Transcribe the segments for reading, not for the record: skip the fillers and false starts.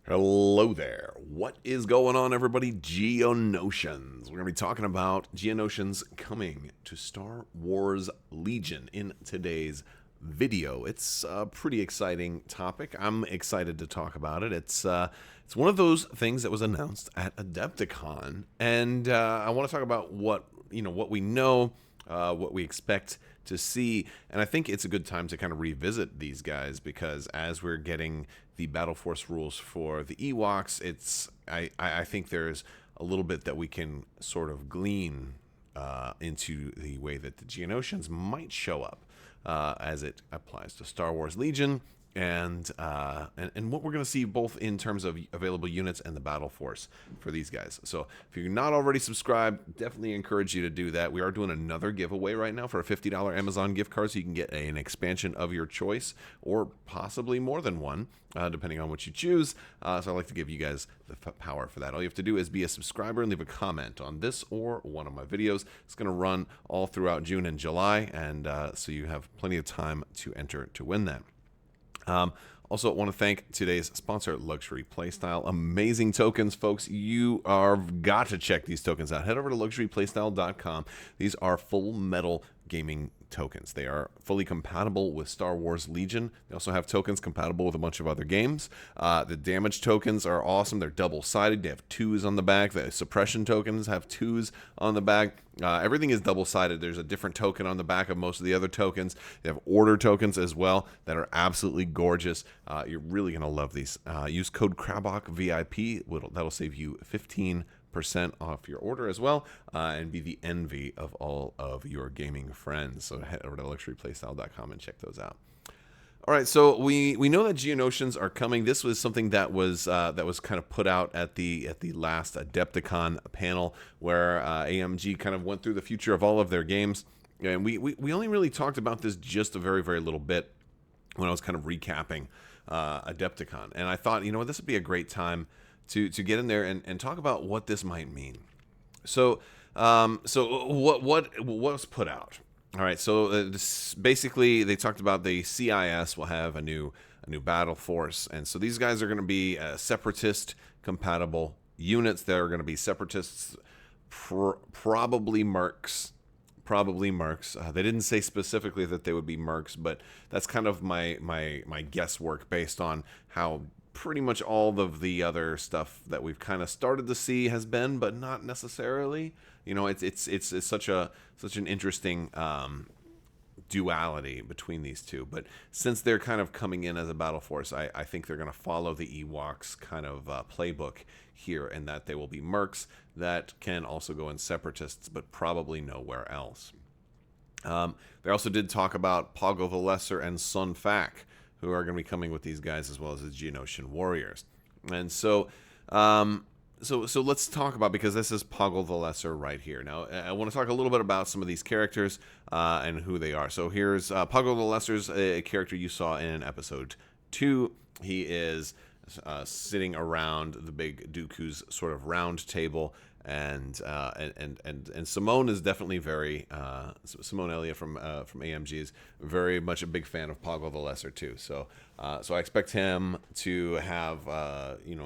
Hello there. What is going on, everybody? Geonosians. We're going to be talking about Geonosians coming to Star Wars Legion in today's video. It's a pretty exciting topic. I'm excited to talk about it. It's one of those things that was announced at Adepticon, and I want to talk about what we know, what we expect to see, and I think it's a good time to kind of revisit these guys because as we're getting the Battle Force rules for the Ewoks, I think there's a little bit that we can sort of glean into the way that the Geonosians might show up as it applies to Star Wars Legion. And what we're going to see both in terms of available units and the battle force for these guys. So if you're not already subscribed, definitely encourage you to do that. We are doing another giveaway right now for a $50 Amazon gift card, so you can get an expansion of your choice or possibly more than one, depending on what you choose. So I'd like to give you guys the power for that. All you have to do is be a subscriber and leave a comment on this or one of my videos. It's going to run all throughout June and July, and so you have plenty of time to enter to win that. Also, want to thank today's sponsor, Luxury Playstyle. Amazing tokens, folks. You are got to check these tokens out. Head over to luxuryplaystyle.com. These are full metal gaming tokens. They are fully compatible with Star Wars Legion. They also have tokens compatible with a bunch of other games. The damage tokens are awesome. They're double-sided. They have 2s on the back. The suppression tokens have 2s on the back. Everything is double-sided. There's a different token on the back of most of the other tokens. They have order tokens as well that are absolutely gorgeous. You're really going to love these. Use code Crabbok VIP. That'll save you 15% off your order as well, and be the envy of all of your gaming friends. So head over to luxuryplaystyle.com and check those out. All right, so we know that Geonosians are coming. This was something that was kind of put out at the last Adepticon panel, where AMG kind of went through the future of all of their games, and we only really talked about this just a very little bit when I was kind of recapping Adepticon, and I thought, this would be a great time to get in there and talk about what this might mean. So what was put out? All right, so basically they talked about the CIS will have a new battle force, and so these guys are going to be separatist compatible units. They're going to be separatists, probably mercs. They didn't say specifically that they would be mercs, but that's kind of my guesswork based on how pretty much all of the other stuff that we've kind of started to see has been, but not necessarily. It's such an interesting duality between these two. But since they're kind of coming in as a battle force, I think they're going to follow the Ewoks kind of playbook here, and that they will be mercs that can also go in separatists, but probably nowhere else. They also did talk about Poggle the Lesser and Sun Fac, who are going to be coming with these guys, as well as the Geonosian Warriors. And so let's talk about, because this is Poggle the Lesser right here. Now, I want to talk a little bit about some of these characters and who they are. So here's Poggle the Lesser's a character you saw in episode 2. He is sitting around the big Dooku's sort of round table, and Simone is definitely very Simone Elliott from AMG is very much a big fan of Poggle the Lesser too. So I expect him to have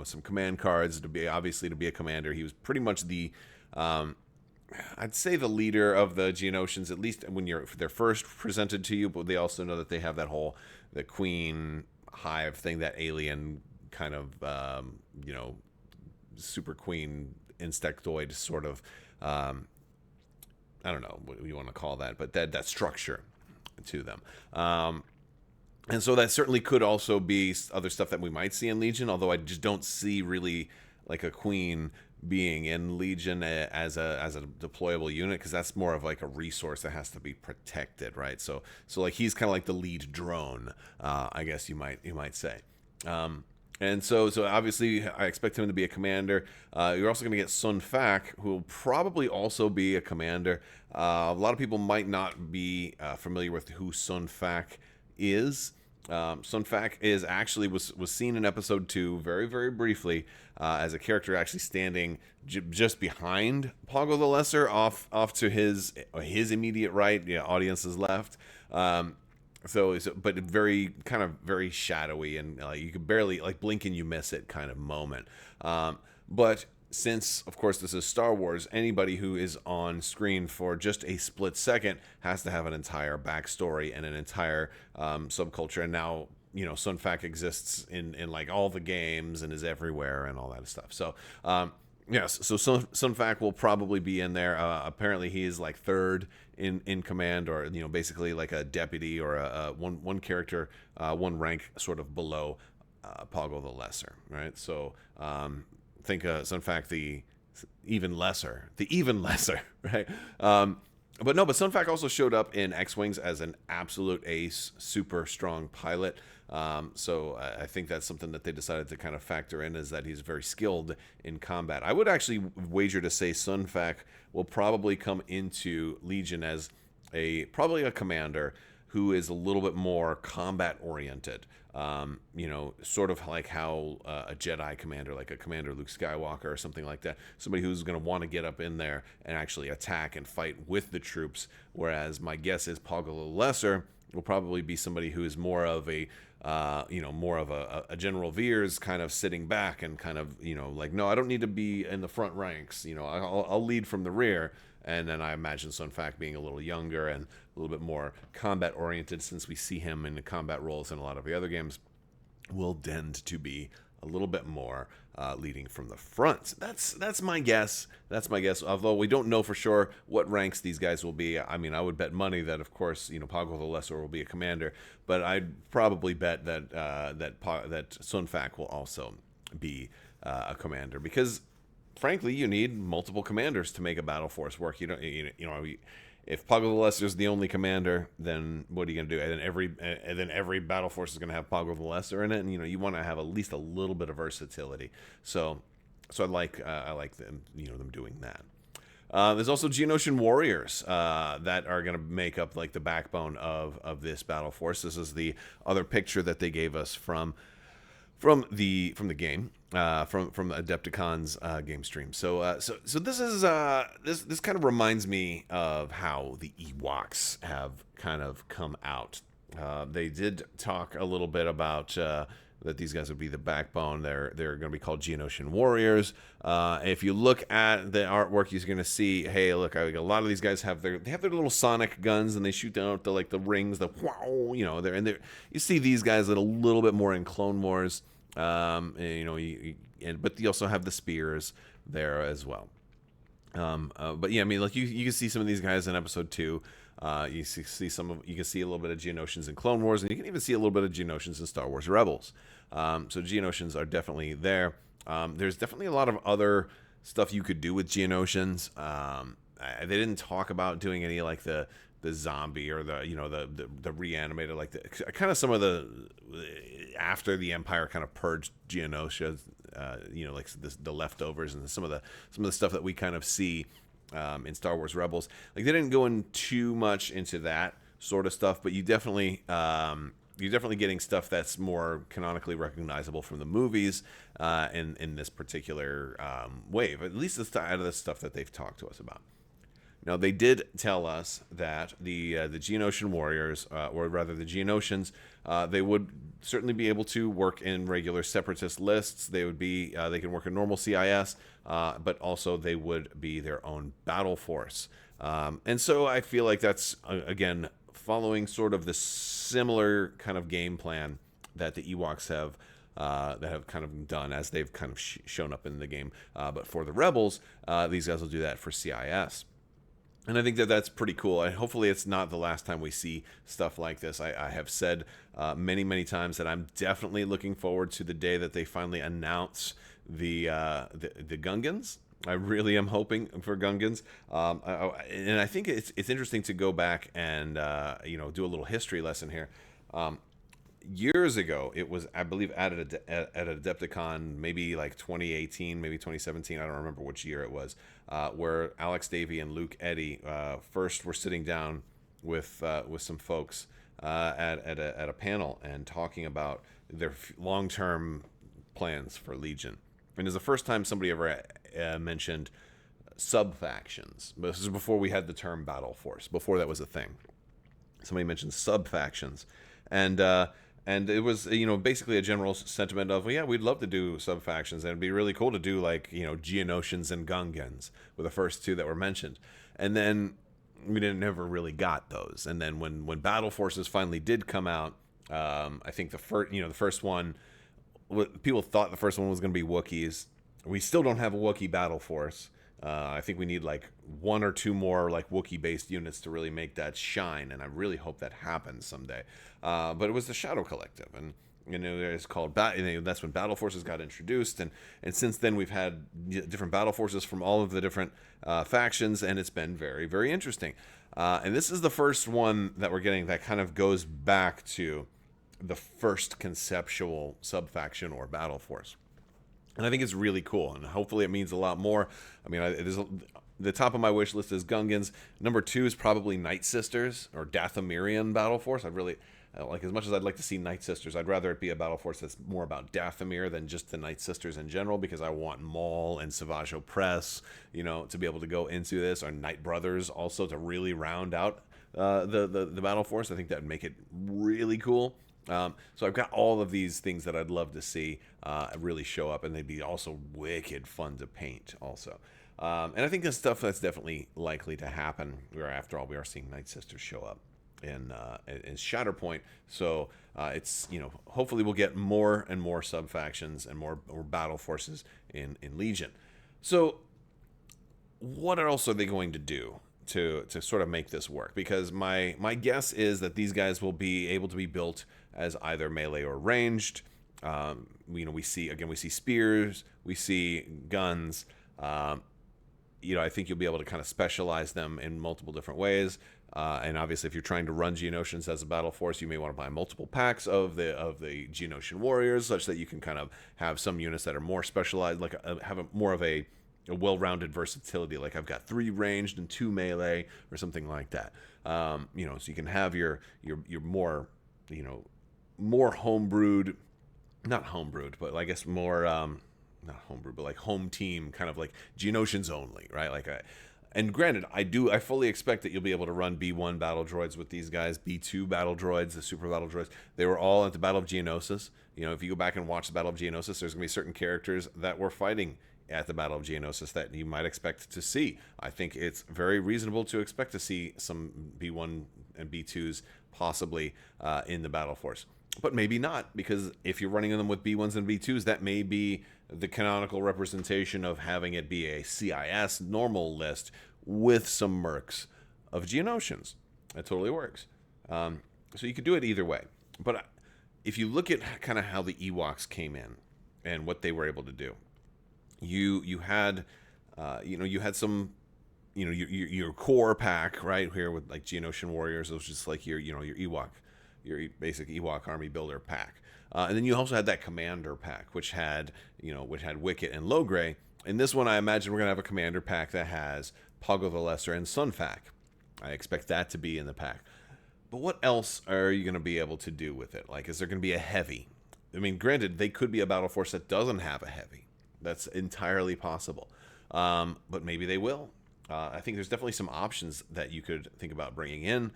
some command cards to be a commander. He was pretty much the I'd say the leader of the Geonosians, at least when they're first presented to you. But they also know that they have the Queen Hive thing, that alien kind of super queen insectoid sort of I don't know what you want to call that, but that structure to them, and so that certainly could also be other stuff that we might see in Legion, although I just don't see really like a queen being in Legion as a deployable unit, because that's more of like a resource that has to be protected, right? So like he's kind of like the lead drone, I guess you might say. And so obviously I expect him to be a commander. You're also going to get Sun Fac, who will probably also be a commander. A lot of people might not be familiar with who Sun Fac is. Sun Fac was seen in episode 2 very briefly as a character actually standing just behind Pogo the Lesser, off to his immediate right, audience's left. But very kind of very shadowy, and you could barely like blink and you miss it kind of moment. But since, of course, this is Star Wars, anybody who is on screen for just a split second has to have an entire backstory and an entire subculture. And now, Sun Fac exists in like all the games and is everywhere and all that stuff. So, yes, so Sun Fac will probably be in there. Apparently, he is like third in command, or basically like a deputy or a one character, one rank sort of below Poggle the Lesser, right? So think Sun Fac the even lesser, right? But Sun Fac also showed up in X-Wings as an absolute ace, super strong pilot. So I think that's something that they decided to kind of factor in, is that he's very skilled in combat. I would actually wager to say Sun Fac will probably come into Legion as probably a commander who is a little bit more combat oriented. Sort of like how a Jedi commander, like a Commander Luke Skywalker or something like that, somebody who's going to want to get up in there and actually attack and fight with the troops. Whereas my guess is Poggle the Lesser will probably be somebody who is more of a General Veers, kind of sitting back and kind of, like, no, I don't need to be in the front ranks. I'll lead from the rear. And then I imagine Sun Fac being a little younger and a little bit more combat oriented, since we see him in the combat roles in a lot of the other games, will tend to be a little bit more leading from the front. That's my guess. Although we don't know for sure what ranks these guys will be. I mean, I would bet money that, of course, Poggle the Lesser will be a commander, but I'd probably bet that that Sun Fac will also be a commander, because frankly, you need multiple commanders to make a battle force work. If Poggle the Lesser is the only commander, then what are you going to do? And then every battle force is going to have Poggle the Lesser in it, and you want to have at least a little bit of versatility. So I like them them doing that. There's also Geonosian Warriors that are going to make up like the backbone of this battle force. This is the other picture that they gave us from the game, from Adepticon's game stream. So this is this kind of reminds me of how the Ewoks have kind of come out. They did talk a little bit about that these guys would be the backbone. They're going to be called Geonosian Warriors. If you look at the artwork, you're going to see, hey, look, a lot of these guys have their little sonic guns, and they shoot down with the rings, the wow, you see these guys that are a little bit more in Clone Wars. But you also have the spears there as well. But yeah, I mean, like you can see some of these guys in Episode 2. You can see a little bit of Geonosians in Clone Wars, and you can even see a little bit of Geonosians in Star Wars Rebels. So Geonosians are definitely there. There's definitely a lot of other stuff you could do with Geonosians. They didn't talk about doing any like the zombie or the reanimated, like the kind of some of the after the Empire kind of purged Geonosia, like the leftovers and some of the stuff that we kind of see in Star Wars Rebels. Like they didn't go in too much into that sort of stuff, but you're definitely getting stuff that's more canonically recognizable from the movies in this particular wave. At least it's out of the stuff that they've talked to us about. Now, they did tell us that the Geonosian Warriors, or rather the Geonosians, they would certainly be able to work in regular separatist lists. They can work in normal CIS, but also they would be their own battle force. And so I feel like that's, again, following sort of the similar kind of game plan that the Ewoks have kind of done as they've kind of shown up in the game. But for the Rebels, these guys will do that for CIS. And I think that that's pretty cool. And hopefully it's not the last time we see stuff like this. I have said many, many times that I'm definitely looking forward to the day that they finally announce the Gungans. I really am hoping for Gungans. And I think it's interesting to go back and do a little history lesson here. Years ago, it was, I believe, at Adepticon, maybe like 2018, maybe 2017. I don't remember which year it was, where Alex Davey and Luke Eddy first were sitting down with some folks at a panel and talking about their long-term plans for Legion. And it's the first time somebody ever mentioned sub-factions. This is before we had the term battle force, before that was a thing. Somebody mentioned sub factions, and it was, basically a general sentiment of, well, yeah, we'd love to do sub factions, and it'd be really cool to do like, Geonosians and Gungans were the first two that were mentioned, and then we didn't never really got those. And then when Battle Forces finally did come out, I think the first one, people thought the first one was going to be Wookiees. We still don't have a Wookiee battle force. I think we need like one or two more like Wookiee-based units to really make that shine, and I really hope that happens someday. But it was the Shadow Collective, and it's called that's when battle forces got introduced, and since then we've had different battle forces from all of the different factions, and it's been very, very interesting. And this is the first one that we're getting that kind of goes back to the first conceptual sub-faction or battle force. And I think it's really cool, and hopefully it means a lot more. I mean, it is the top of my wish list is Gungans. Number 2 is probably Night Sisters or Dathomirian battle force. I'd really like, as much as I'd like to see Night Sisters, I'd rather it be a battle force that's more about Dathomir than just the Night Sisters in general, because I want Maul and Savage Opress, to be able to go into this, or Night Brothers also to really round out the battle force. I think that would make it really cool. So I've got all of these things that I'd love to see really show up, and they'd be also wicked fun to paint also. And I think that's stuff that's definitely likely to happen, where after all we are seeing Night Sisters show up in Shatterpoint. So it's, hopefully we'll get more and more sub-factions and more battle forces in Legion. So what else are they going to do to sort of make this work? Because my guess is that these guys will be able to be built as either melee or ranged. We see spears, we see guns. I think you'll be able to kind of specialize them in multiple different ways. And obviously, if you're trying to run Geonosians as a battle force, you may want to buy multiple packs of the Geonosian Warriors, such that you can kind of have some units that are more specialized, like have more of a well-rounded versatility. Like I've got 3 ranged and 2 melee, or something like that. So you can have your more more homebrewed, not homebrewed, but I guess more not homebrewed, but like home team, kind of like Geonosians only, right? And granted, I fully expect that you'll be able to run B1 battle droids with these guys, B2 battle droids, the super battle droids. They were all at the Battle of Geonosis. If you go back and watch the Battle of Geonosis, there's going to be certain characters that were fighting at the Battle of Geonosis that you might expect to see. I think it's very reasonable to expect to see some B1 and B2s possibly in the battle force. But maybe not, because if you're running them with B1s and B2s, that may be the canonical representation of having it be a CIS normal list with some mercs of Geonosians. That totally works. So you could do it either way. But if you look at kind of how the Ewoks came in and what they were able to do, you had some, your core pack right here with like Geonosian Warriors. It was just like your Ewok. Your basic Ewok army builder pack, and then you also had that commander pack, which had Wicket and Logray. In this one, I imagine we're gonna have a commander pack that has Pogo the Lesser and Sunfac. I expect that to be in the pack. But what else are you gonna be able to do with it? Like, is there gonna be a heavy? I mean, granted, they could be a battle force that doesn't have a heavy. That's entirely possible. But maybe they will. I think there's definitely some options that you could think about bringing in.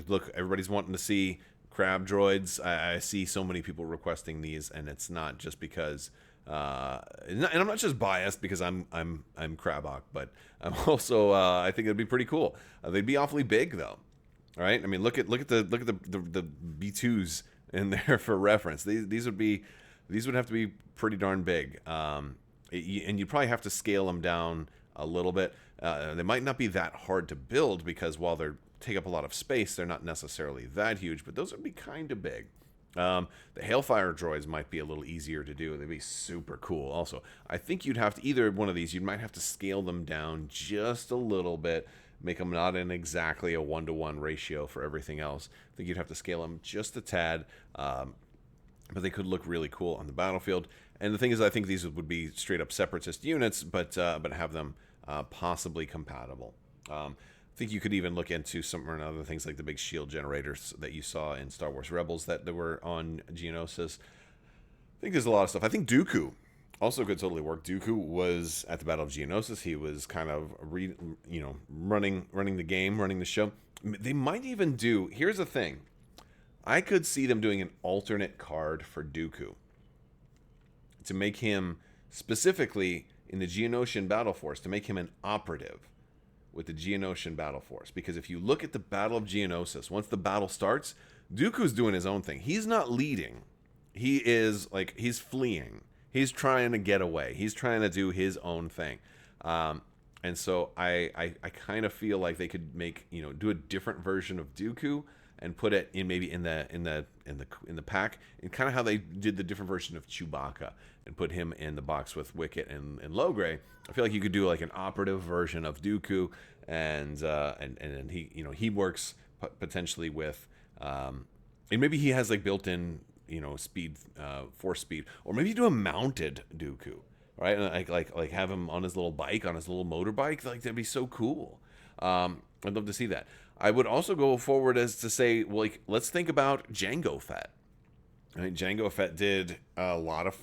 Look, everybody's wanting to see crab droids. I see so many people requesting these, and it's not just because, and I'm not just biased because I'm Crabbok, but I'm also I think it'd be pretty cool. They'd be awfully big though, right? I mean, look at the B2s in there for reference. These would have to be pretty darn big, and you'd probably have to scale them down a little bit. They might not be that hard to build, because while they're take up a lot of space, they're not necessarily that huge, but those would be kind of big. The Hailfire droids might be a little easier to do. They'd be super cool also. I think you'd have to, either one of these, you might have to scale them down just a little bit, make them not in exactly a 1-to-1 ratio for everything else. I think you'd have to scale them just a tad, but they could look really cool on the battlefield. And the thing is, I think these would be straight up separatist units, but have them possibly compatible. I think you could even look into some or other things like the big shield generators that you saw in Star Wars Rebels that were on Geonosis. I think there's a lot of stuff. I think Dooku also could totally work. Dooku was at the Battle of Geonosis. He was kind of running the game, running the show. They might even do. Here's the thing. I could see them doing an alternate card for Dooku to make him specifically in the Geonosian Battle Force, to make him an operative with the Geonosian Battle Force. Because if you look at the Battle of Geonosis, once the battle starts, Dooku's doing his own thing. He's not leading. He is he's fleeing. He's trying to get away. He's trying to do his own thing. And so I kind of feel like they could make, do a different version of Dooku and put it in maybe in the pack, and kind of how they did the different version of Chewbacca and put him in the box with Wicket and Logray. I feel like you could do like an operative version of Dooku, and he he works potentially with and maybe he has like built-in speed, force speed, or maybe you do a mounted Dooku, right? And like have him on his little bike, on his little motorbike. Like, that'd be so cool. I'd love to see that. I would also go forward as to say, like, let's think about Jango Fett. Right? Jango Fett did a lot of,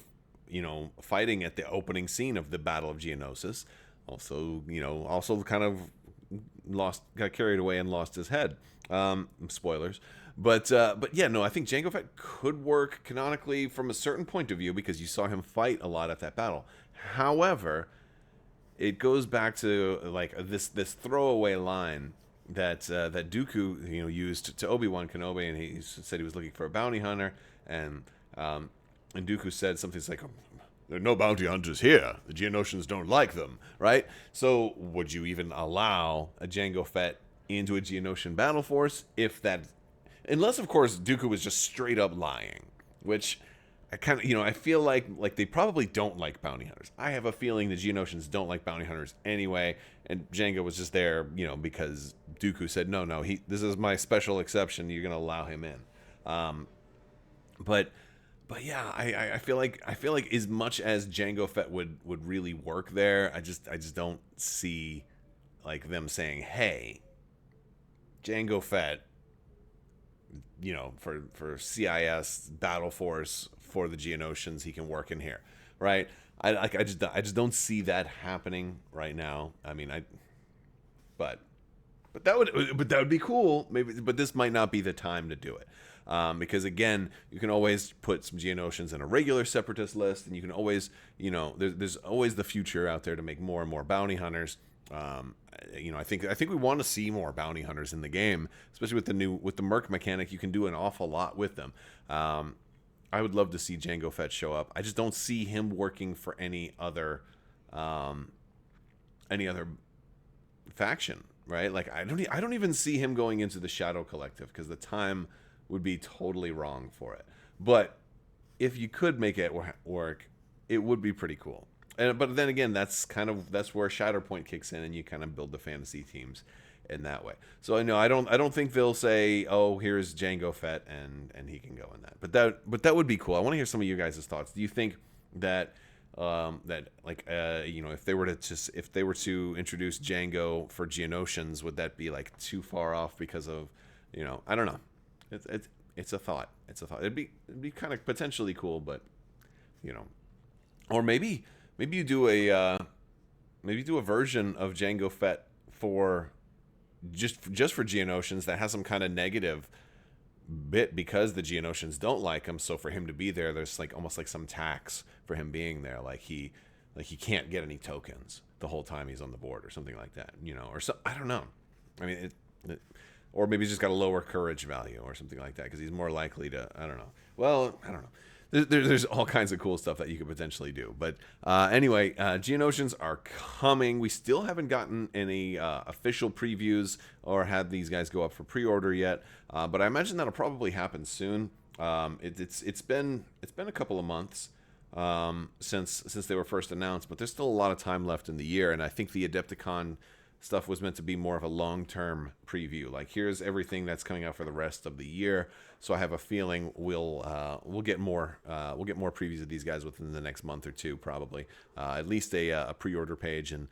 fighting at the opening scene of the Battle of Geonosis. Also, also kind of got carried away and lost his head. Spoilers. But yeah, no, I think Jango Fett could work canonically from a certain point of view because you saw him fight a lot at that battle. However, it goes back to like this throwaway line that Dooku used to Obi-Wan Kenobi, and he said he was looking for a bounty hunter, and Dooku said something like, "There are no bounty hunters here. The Geonosians don't like them." Right? So would you even allow a Jango Fett into a Geonosian battle force unless of course Dooku was just straight up lying, which I kind of, I feel like they probably don't like bounty hunters. I have a feeling the Geonosians don't like bounty hunters anyway, and Jango was just there, because Dooku said, no, this is my special exception. You're going to allow him in. But yeah, I feel like as much as Jango Fett would really work there, I just don't see like them saying, hey, Jango Fett, for CIS Battle Force for the Geonosians, he can work in here, right? I just don't see that happening right now. I mean, but that would be cool, maybe. But this might not be the time to do it, because again, you can always put some Geonosians in a regular Separatist list, and you can always, there's always the future out there to make more and more bounty hunters. I think we want to see more bounty hunters in the game, especially with the Merc mechanic. You can do an awful lot with them. I would love to see Jango Fett show up. I just don't see him working for any other faction, right? Like I don't even see him going into the Shadow Collective because the time would be totally wrong for it. But if you could make it work, it would be pretty cool. But then again, that's where Shatterpoint kicks in, and you kind of build the fantasy teams in that way. So I know I don't think they'll say, oh, here's Jango Fett and he can go in that. But that would be cool. I want to hear some of you guys' thoughts. Do you think that if they were to introduce Jango for Geonosians, would that be like too far off because of I don't know. It's a thought. It'd be kind of potentially cool, but or maybe you do a version of Jango Fett for just for Geonosians that has some kind of negative bit because the Geonosians don't like him. So for him to be there, there's like almost like some tax for him being there. Like he can't get any tokens the whole time he's on the board or something like that. Or so I don't know. I mean, or maybe he's just got a lower courage value or something like that because he's more likely to. I don't know. Well, I don't know. There's all kinds of cool stuff that you could potentially do. But anyway, Geonosians are coming. We still haven't gotten any official previews or had these guys go up for pre-order yet. But I imagine that'll probably happen soon. It's been a couple of months since they were first announced, but there's still a lot of time left in the year. And I think the Adepticon stuff was meant to be more of a long-term preview. Like, here's everything that's coming out for the rest of the year. So I have a feeling we'll get more previews of these guys within the next month or two, probably. At least a pre-order page and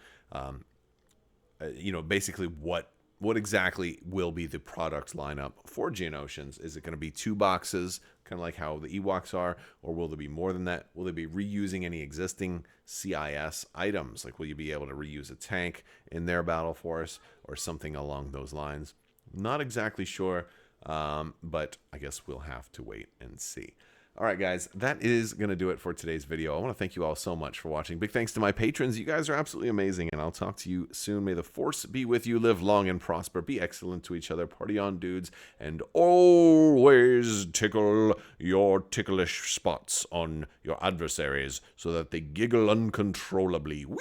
basically what what exactly will be the product lineup for Geonosians? Is it going to be 2 boxes, kind of like how the Ewoks are, or will there be more than that? Will they be reusing any existing CIS items? Like, will you be able to reuse a tank in their battle force or something along those lines? Not exactly sure, but I guess we'll have to wait and see. All right, guys, that is going to do it for today's video. I want to thank you all so much for watching. Big thanks to my patrons. You guys are absolutely amazing, and I'll talk to you soon. May the Force be with you. Live long and prosper. Be excellent to each other. Party on, dudes. And always tickle your ticklish spots on your adversaries so that they giggle uncontrollably. Whee!